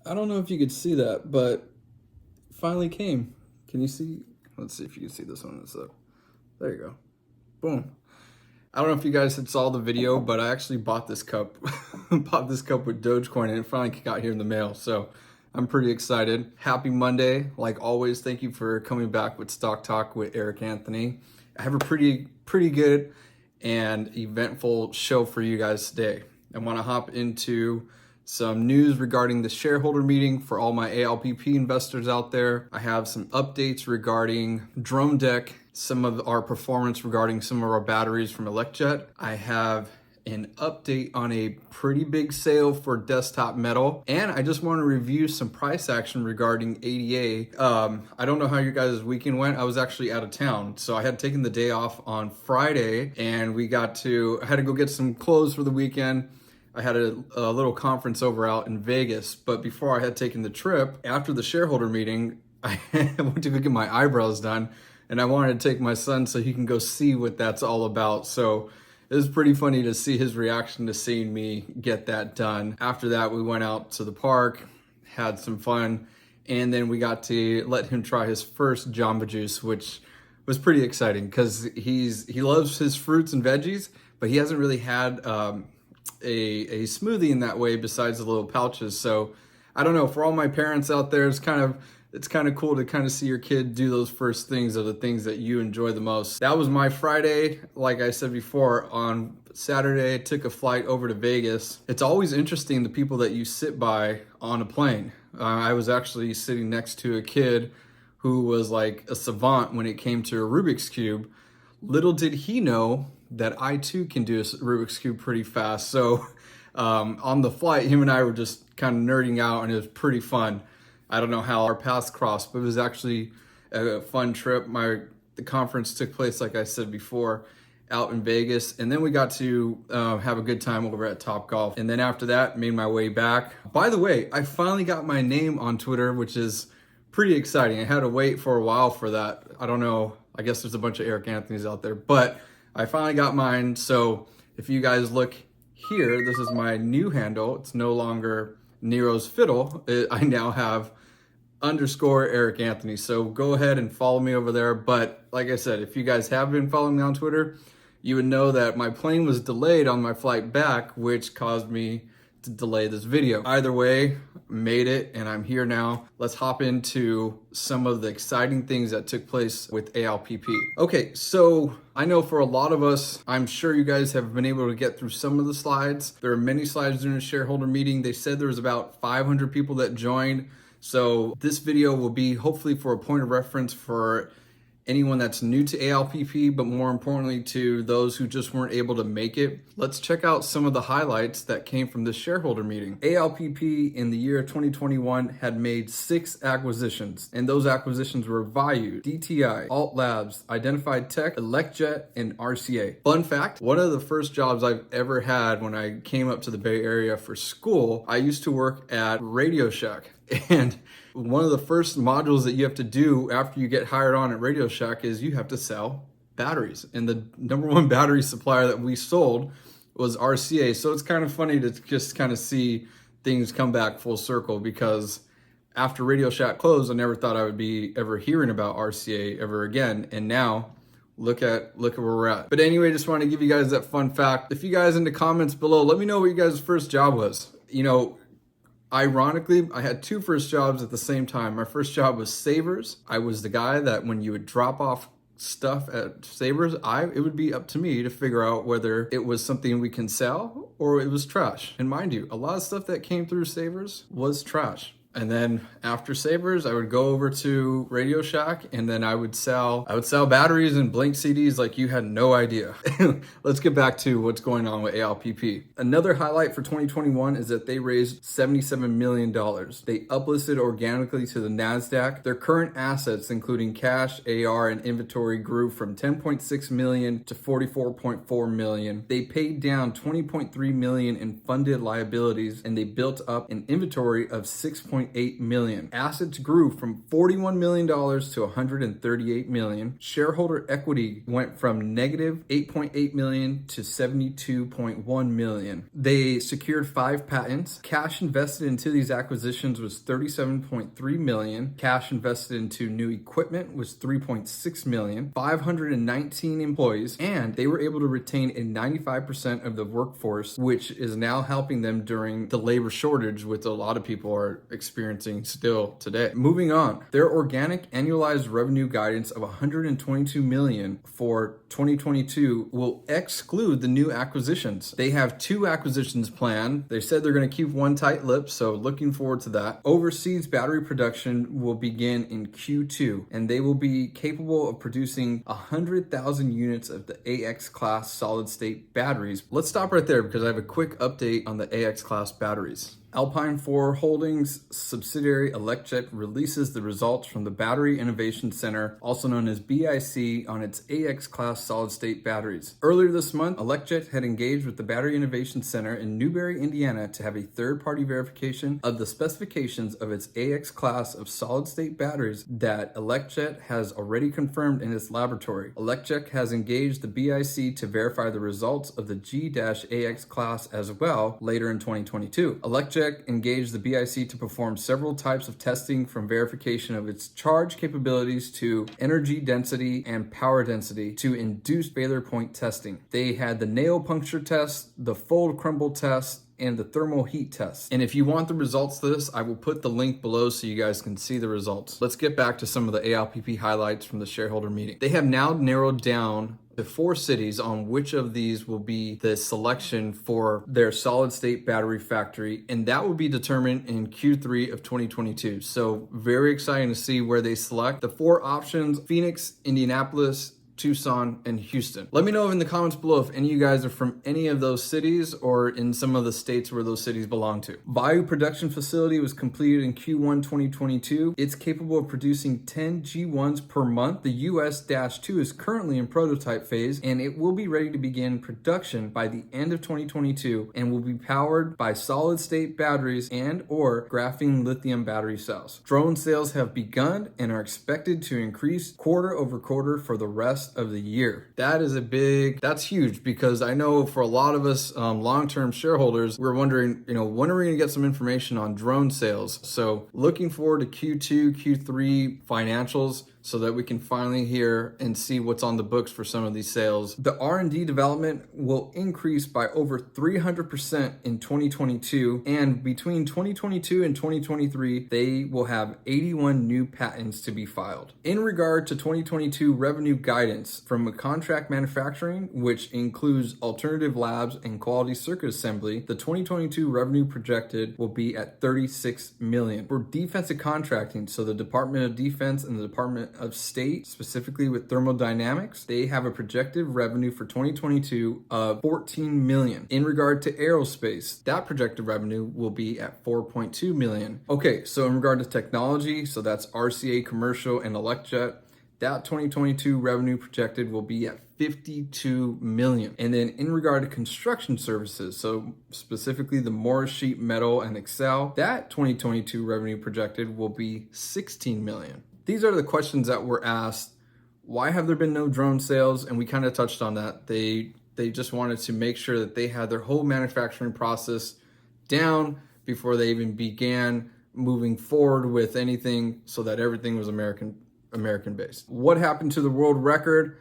I don't know if you could see that, but it finally came. Can you see? Let's see if you can see this one. So there you go. Boom. I don't know if you guys had saw the video, but I actually bought this cup. Bought this cup with Dogecoin, and it finally got here in the mail. So I'm pretty excited. Happy Monday. Like always, thank you for coming back with Stock Talk with Erik Anthony. I have a pretty good and eventful show for you guys today. I want to hop into some news regarding the shareholder meeting for all my ALPP investors out there. I have some updates regarding Drum Deck, some of our performance regarding some of our batteries from ElecJet. I have an update on a pretty big sale for Desktop Metal, and I just want to review some price action regarding ADA. I don't know how your guys' weekend went. I was actually out of town, so I had taken the day off on Friday, and I had to go get some clothes for the weekend. I had a little conference over out in Vegas, but before I had taken the trip, after the shareholder meeting, I went to go get my eyebrows done, and I wanted to take my son so he can go see what that's all about. So it was pretty funny to see his reaction to seeing me get that done. After that, we went out to the park, had some fun, and then we got to let him try his first Jamba Juice, which was pretty exciting because he loves his fruits and veggies, but he hasn't really had a smoothie in that way besides the little pouches. So I don't know, for all my parents out there, it's kind of cool to kind of see your kid do those first things of the things that you enjoy the most. That was my Friday. Like I said before, on Saturday I took a flight over to Vegas. It's always interesting the people that you sit by on a plane. I was actually sitting next to a kid who was like a savant when it came to a Rubik's Cube. Little did he know that I too can do a Rubik's Cube pretty fast. So on the flight, him and I were just kind of nerding out, and it was pretty fun. I don't know how our paths crossed, but it was actually a fun trip. The conference took place, like I said before, out in Vegas, and then we got to have a good time over at Topgolf. And then after that, made my way back. By the way, I finally got my name on Twitter, which is pretty exciting. I had to wait for a while for that. I don't know. I guess there's a bunch of Erik Anthonys out there, but I finally got mine. So if you guys look here, this is my new handle. It's no longer Nero's Fiddle. I now have _ Erik Anthony. So go ahead and follow me over there. But like I said, if you guys have been following me on Twitter, you would know that my plane was delayed on my flight back, which caused me to delay this video. Either way, made it, and I'm here now. Let's hop into some of the exciting things that took place with ALPP. Okay, so I know for a lot of us, I'm sure you guys have been able to get through some of the slides. There are many slides during the shareholder meeting. They said there was about 500 people that joined. So this video will be hopefully for a point of reference for anyone that's new to ALPP, but more importantly to those who just weren't able to make it. Let's check out some of the highlights that came from this shareholder meeting. ALPP in the year 2021 had made 6 acquisitions, and those acquisitions were Vayu, DTI, Alt Labs, Identified Tech, ElecJet, and RCA. Fun fact, one of the first jobs I've ever had when I came up to the Bay Area for school, I used to work at Radio Shack. And one of the first modules that you have to do after you get hired on at Radio Shack is you have to sell batteries. And the #1 battery supplier that we sold was RCA. So it's kind of funny to just kind of see things come back full circle, because after Radio Shack closed, I never thought I would be ever hearing about RCA ever again. And now look at where we're at. But anyway, just want to give you guys that fun fact. If you guys in the comments below, let me know what your guys' first job was. You know, ironically, I had 2 first jobs at the same time. My first job was Savers. I was the guy that when you would drop off stuff at Savers, it would be up to me to figure out whether it was something we can sell or it was trash. And mind you, a lot of stuff that came through Savers was trash. And then after Savers, I would go over to Radio Shack, and then I would sell batteries and blank CDs like you had no idea. Let's get back to what's going on with ALPP. Another highlight for 2021 is that they raised $77 million. They uplisted organically to the NASDAQ. Their current assets, including cash, AR, and inventory, grew from 10.6 million to 44.4 million. They paid down 20.3 million in funded liabilities, and they built up an inventory of 6.2 $6.8 million. Assets grew from $41 million to $138 million. Shareholder equity went from negative $8.8 million to $72.1 million. They secured 5 patents. Cash invested into these acquisitions was $37.3 million. Cash invested into new equipment was $3.6 million. 519 employees, and they were able to retain a 95% of the workforce, which is now helping them during the labor shortage, which a lot of people are experiencing still today. Moving on, their organic annualized revenue guidance of $122 million for 2022 will exclude the new acquisitions. They have 2 acquisitions planned. They said they're going to keep one tight-lipped, so looking forward to that. Overseas battery production will begin in Q2, and they will be capable of producing 100,000 units of the AX class solid-state batteries. Let's stop right there because I have a quick update on the AX class batteries. Alpine 4 Holdings subsidiary ElecJet releases the results from the Battery Innovation Center, also known as BIC, on its AX class solid-state batteries. Earlier this month, ElecJet had engaged with the Battery Innovation Center in Newberry, Indiana to have a third-party verification of the specifications of its AX class of solid-state batteries that ElecJet has already confirmed in its laboratory. ElecJet has engaged the BIC to verify the results of the G-AX class as well later in 2022. ElecJet engaged the BIC to perform several types of testing, from verification of its charge capabilities to energy density and power density to induced failure point testing. They had the nail puncture test, the fold crumble test, and the thermal heat test. And if you want the results to this, I will put the link below so you guys can see the results. Let's get back to some of the ALPP highlights from the shareholder meeting. They have now narrowed down the 4 cities on which of these will be the selection for their solid state battery factory, and that will be determined in Q3 of 2022. So very exciting to see where they select. The 4 options: Phoenix, Indianapolis, Tucson, and Houston. Let me know in the comments below if any of you guys are from any of those cities or in some of the states where those cities belong to. Bayou production facility was completed in Q1 2022. It's capable of producing 10 G1s per month. The US-2 is currently in prototype phase, and it will be ready to begin production by the end of 2022 and will be powered by solid state batteries and or graphene lithium battery cells. Drone sales have begun and are expected to increase quarter over quarter for the rest of the year. That's huge, because I know for a lot of us long-term shareholders, we're wondering, when are we going to get some information on drone sales? So looking forward to Q2, Q3 financials so that we can finally hear and see what's on the books for some of these sales. The R&D development will increase by over 300% in 2022, and between 2022 and 2023, they will have 81 new patents to be filed. In regard to 2022 revenue guidance from a contract manufacturing, which includes alternative labs and quality circuit assembly, the 2022 revenue projected will be at $36 million. For defensive contracting, so the Department of Defense and the Department of State, specifically with thermodynamics, they have a projected revenue for 2022 of $14 million. In regard to aerospace, that projected revenue will be at $4.2 million. Okay, so in regard to technology, so that's RCA Commercial and ElecJet, that 2022 revenue projected will be at $52 million. And then in regard to construction services, so specifically the Morris Sheet Metal and Excel, that 2022 revenue projected will be $16 million. These are the questions that were asked. Why have there been no drone sales? And we kind of touched on that. They just wanted to make sure that they had their whole manufacturing process down before they even began moving forward with anything, so that everything was American based. What happened to the world record?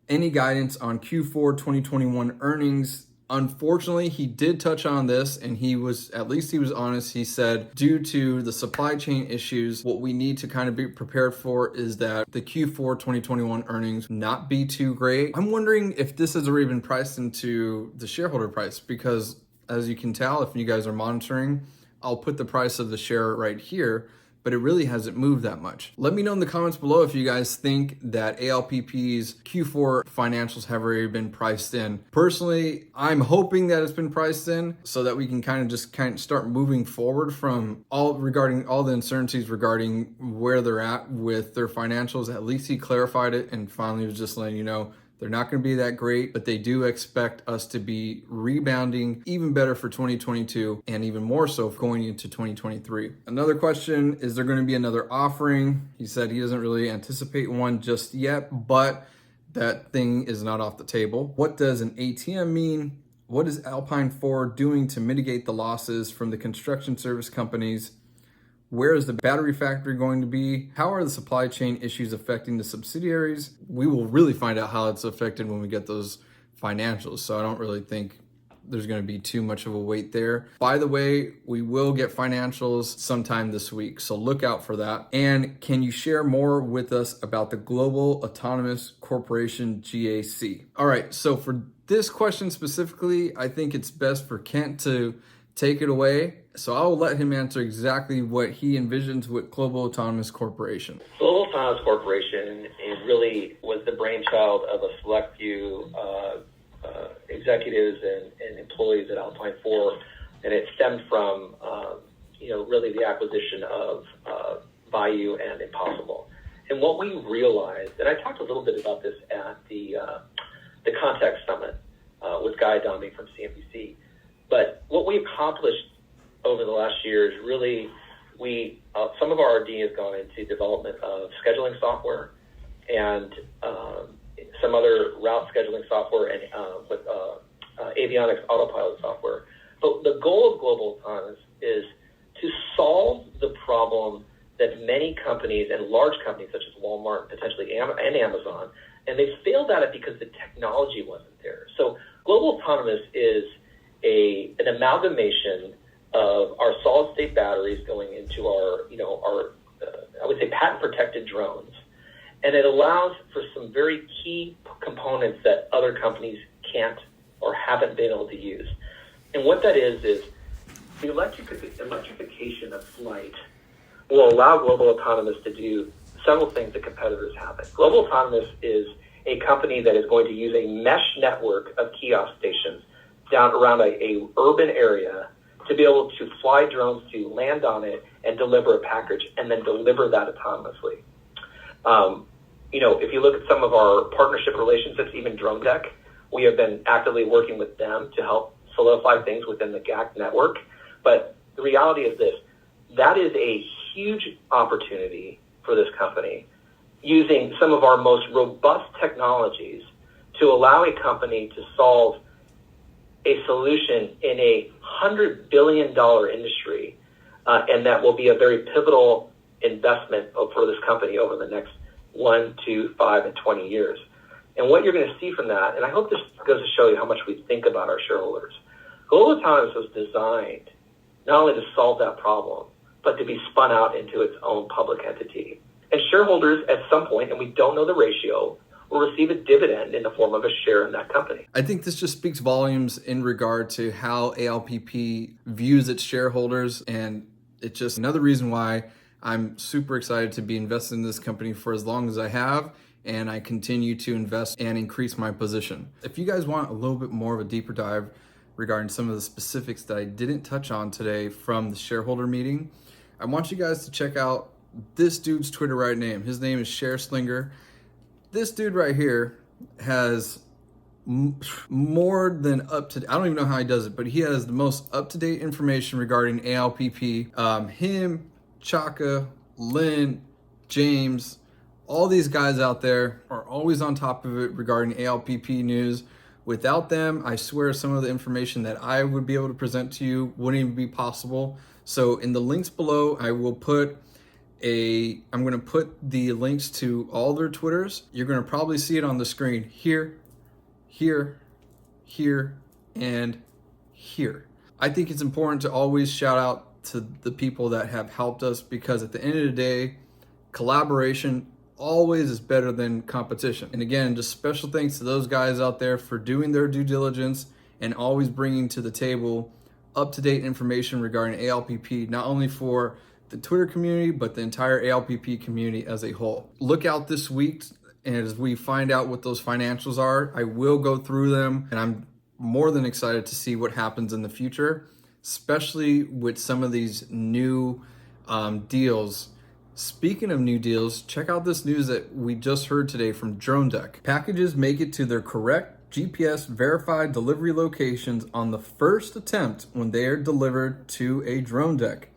Any guidance on Q4 2021 earnings? Unfortunately, he did touch on this, and he was honest. He said, due to the supply chain issues, what we need to kind of be prepared for is that the Q4 2021 earnings not be too great. I'm wondering if this has already been priced into the shareholder price, because as you can tell, if you guys are monitoring, I'll put the price of the share right here, but it really hasn't moved that much. Let me know in the comments below if you guys think that ALPP's Q4 financials have already been priced in. Personally, I'm hoping that it's been priced in so that we can kind of start moving forward from regarding all the uncertainties regarding where they're at with their financials. At least he clarified it and finally was just letting you know They're not going to be that great, but they do expect us to be rebounding even better for 2022 and even more so going into 2023. Another question, is there going to be another offering? He said he doesn't really anticipate one just yet, but that thing is not off the table. What does an ATM mean? What is Alpine 4 doing to mitigate the losses from the construction service companies? Where is the battery factory going to be? How are the supply chain issues affecting the subsidiaries? We will really find out how it's affected when we get those financials. So I don't really think there's going to be too much of a wait there. By the way, we will get financials sometime this week, so look out for that. And can you share more with us about the Global Autonomous Corporation, GAC? All right, so for this question specifically, I think it's best for Kent to take it away. So I'll let him answer exactly what he envisions with Global Autonomous Corporation. Global Autonomous Corporation really was the brainchild of a select few executives and employees at Alpine 4, and it stemmed from really the acquisition of Bayou and Impossible. And what we realized, and I talked a little bit about this at the Context Summit with Guy Adami from CNBC, but what we accomplished over the last year is really some of our R&D has gone into development of scheduling software and some other route scheduling software and with avionics autopilot software. But the goal of Global Autonomous is to solve the problem that many companies and large companies such as Walmart, potentially and Amazon, and they failed at it because the technology wasn't there. So Global Autonomous is an amalgamation of our solid state batteries going into our I would say patent protected drones. And it allows for some very key components that other companies can't or haven't been able to use. And what that is the electrification of flight will allow Global Autonomous to do several things that competitors haven't. Global Autonomous is a company that is going to use a mesh network of kiosk stations down around a urban area to be able to fly drones to land on it and deliver a package and then deliver that autonomously. If you look at some of our partnership relationships, even Drone Deck, we have been actively working with them to help solidify things within the GAC network. But the reality is this, that is a huge opportunity for this company, using some of our most robust technologies to allow a company to solve a solution in a $100 billion industry, and that will be a very pivotal investment for this company over the next 1, 2, 5, and 20 years. And what you're going to see from that, and I hope this goes to show you how much we think about our shareholders, Global Autonomous was designed not only to solve that problem, but to be spun out into its own public entity. And shareholders at some point, and we don't know the ratio, will receive a dividend in the form of a share in that company. I think this just speaks volumes in regard to how ALPP views its shareholders, and it's just another reason why I'm super excited to be invested in this company for as long as I have, and I continue to invest and increase my position. If you guys want a little bit more of a deeper dive regarding some of the specifics that I didn't touch on today from the shareholder meeting, I want you guys to check out this dude's Twitter right name. His name is ShareSlinger. This dude right here has more than I don't even know how he does it, but he has the most up-to-date information regarding ALPP. Him, Chaka, Lynn, James, all these guys out there are always on top of it regarding ALPP news. Without them, I swear some of the information that I would be able to present to you wouldn't even be possible. So in the links below, I'm going to put the links to all their Twitters. You're going to probably see it on the screen here, here, here, and here. I think it's important to always shout out to the people that have helped us, because at the end of the day, collaboration always is better than competition. And again, just special thanks to those guys out there for doing their due diligence and always bringing to the table up-to-date information regarding ALPP, not only for the Twitter community, but the entire ALPP community as a whole. Look out this week, and as we find out what those financials are, I will go through them, and I'm more than excited to see what happens in the future, especially with some of these new deals Speaking of new deals, check out this news that we just heard today from Drone Deck. Packages make it to their correct GPS verified delivery locations on the first attempt when they are delivered to a drone deck.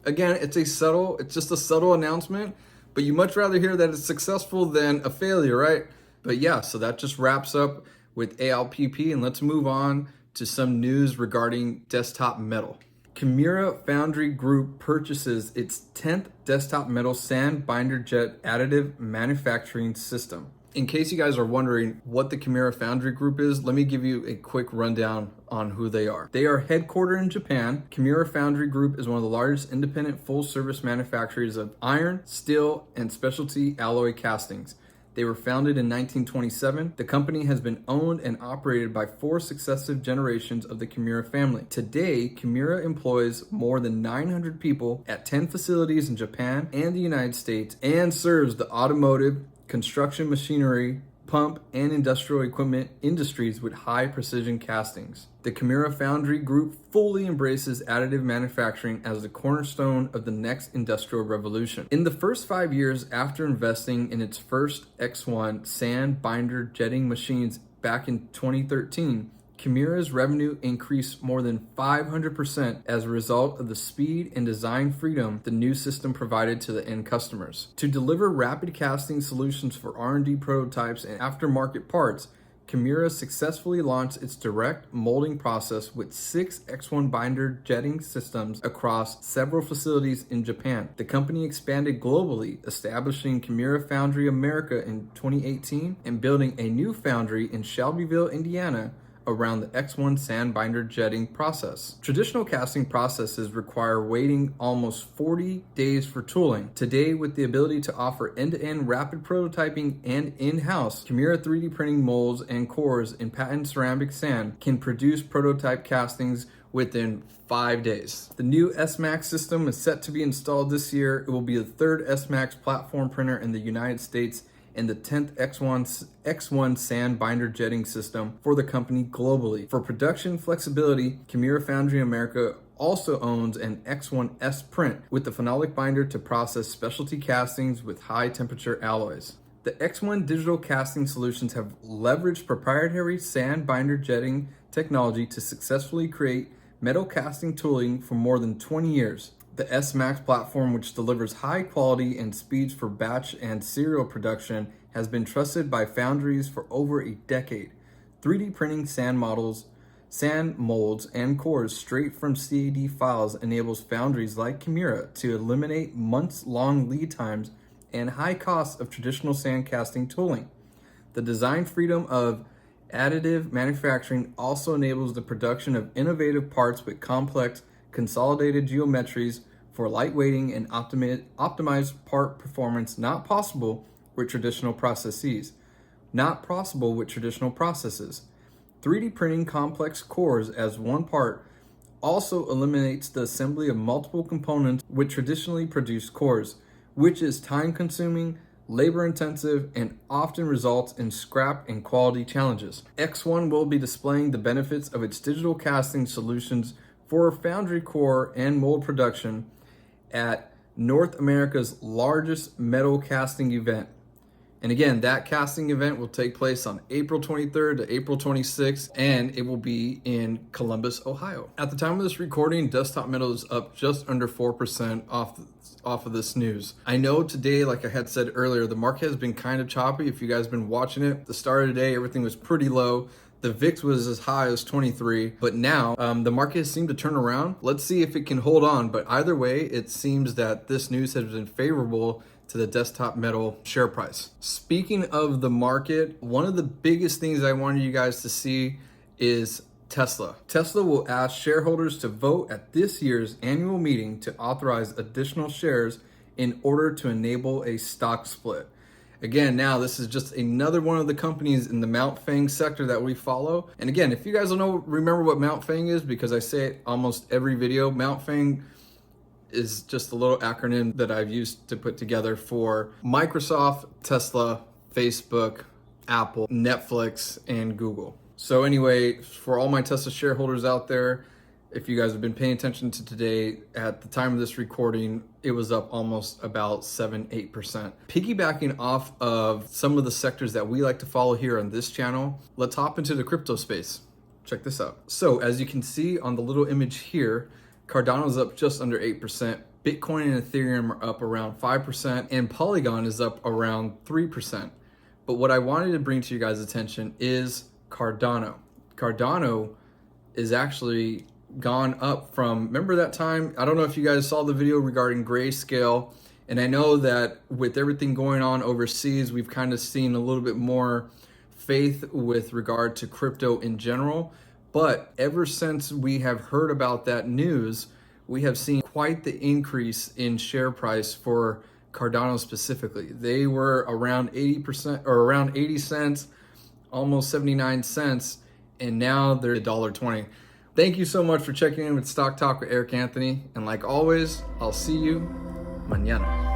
Again, it's just a subtle announcement, but you much rather hear that it's successful than a failure, right? But yeah, so that just wraps up with ALPP, and let's move on to some news regarding desktop metal. Kimura Foundry Group purchases its 10th desktop metal sand binder jet additive manufacturing system. In case you guys are wondering what the Kimura Foundry Group is, let me give you a quick rundown on who they are. They are headquartered in Japan. Kimura Foundry Group is one of the largest independent full-service manufacturers of iron, steel, and specialty alloy castings. They were founded in 1927. The company has been owned and operated by 4 successive generations of the Kimura family. Today, Kimura employs more than 900 people at 10 facilities in Japan and the United States and serves the automotive, construction machinery, pump, and industrial equipment industries with high precision castings. The Kimura Foundry Group fully embraces additive manufacturing as the cornerstone of the next industrial revolution. In the first 5 years after investing in its first X1 sand binder jetting machines back in 2013, Kimura's revenue increased more than 500% as a result of the speed and design freedom the new system provided to the end customers. To deliver rapid casting solutions for R&D prototypes and aftermarket parts, Kimura successfully launched its direct molding process with 6 X1 binder jetting systems across several facilities in Japan. The company expanded globally, establishing Kimura Foundry America in 2018 and building a new foundry in Shelbyville, Indiana, around the X1 sand binder jetting process. Traditional casting processes require waiting almost 40 days for tooling. Today, with the ability to offer end-to-end rapid prototyping and in-house, Kimura 3D printing molds and cores in patent ceramic sand can produce prototype castings within 5 days. The new S-Max system is set to be installed this year. It will be the 3rd S-Max platform printer in the United States and the 10th X1 sand binder jetting system for the company globally. For production flexibility, Kimura Foundry America also owns an X1S print with the phenolic binder to process specialty castings with high temperature alloys. The X1 digital casting solutions have leveraged proprietary sand binder jetting technology to successfully create metal casting tooling for more than 20 years. The S-Max platform, which delivers high quality and speeds for batch and serial production, has been trusted by foundries for over a decade. 3D printing sand models, sand molds, and cores straight from CAD files enables foundries like Kimura to eliminate months-long lead times and high costs of traditional sand casting tooling. The design freedom of additive manufacturing also enables the production of innovative parts with complex consolidated geometries for lightweighting and optimized part performance not possible with traditional processes. 3D printing complex cores as one part also eliminates the assembly of multiple components with traditionally produced cores, which is time-consuming, labor-intensive, and often results in scrap and quality challenges. X1 will be displaying the benefits of its digital casting solutions for foundry core and mold production at North America's largest metal casting event. And again, that casting event will take place on April 23rd to April 26th, and it will be in Columbus, Ohio. At the time of this recording, desktop metal is up just under 4% off of this news. I know today, like I had said earlier, the market has been kind of choppy. If you guys have been watching it, the start of the day, everything was pretty low. The VIX was as high as 23, but now the market has seemed to turn around. Let's see if it can hold on, but either way, it seems that this news has been favorable to the desktop metal share price. Speaking of the market, one of the biggest things I wanted you guys to see is Tesla. Tesla will ask shareholders to vote at this year's annual meeting to authorize additional shares in order to enable a stock split. Again, now this is just another one of the companies in the MTFAANG sector that we follow. And again, if you guys don't know, remember what MTFAANG is, because I say it almost every video. MTFAANG is just a little acronym that I've used to put together for Microsoft, Tesla, Facebook, Apple, Netflix, and Google. So anyway, for all my Tesla shareholders out there, If you guys have been paying attention to today, at the time of this recording, it was up almost about 7-8%. Piggybacking off of some of the sectors that we like to follow here on this channel, let's hop into the crypto space. Check this out. So as you can see on the little image here, Cardano's up just under 8%. Bitcoin and Ethereum are up around 5%, and Polygon is up around 3%. But what I wanted to bring to you guys' attention is Cardano. Cardano is actually gone up from, remember that time? I don't know if you guys saw the video regarding grayscale, and I know that with everything going on overseas, we've kind of seen a little bit more faith with regard to crypto in general. But ever since we have heard about that news, we have seen quite the increase in share price for Cardano specifically. They were around 80% or around 80 cents, almost 79 cents, and now they're $1.20. Thank you so much for checking in with Stock Talk with Eric Anthony. And like always, I'll see you mañana.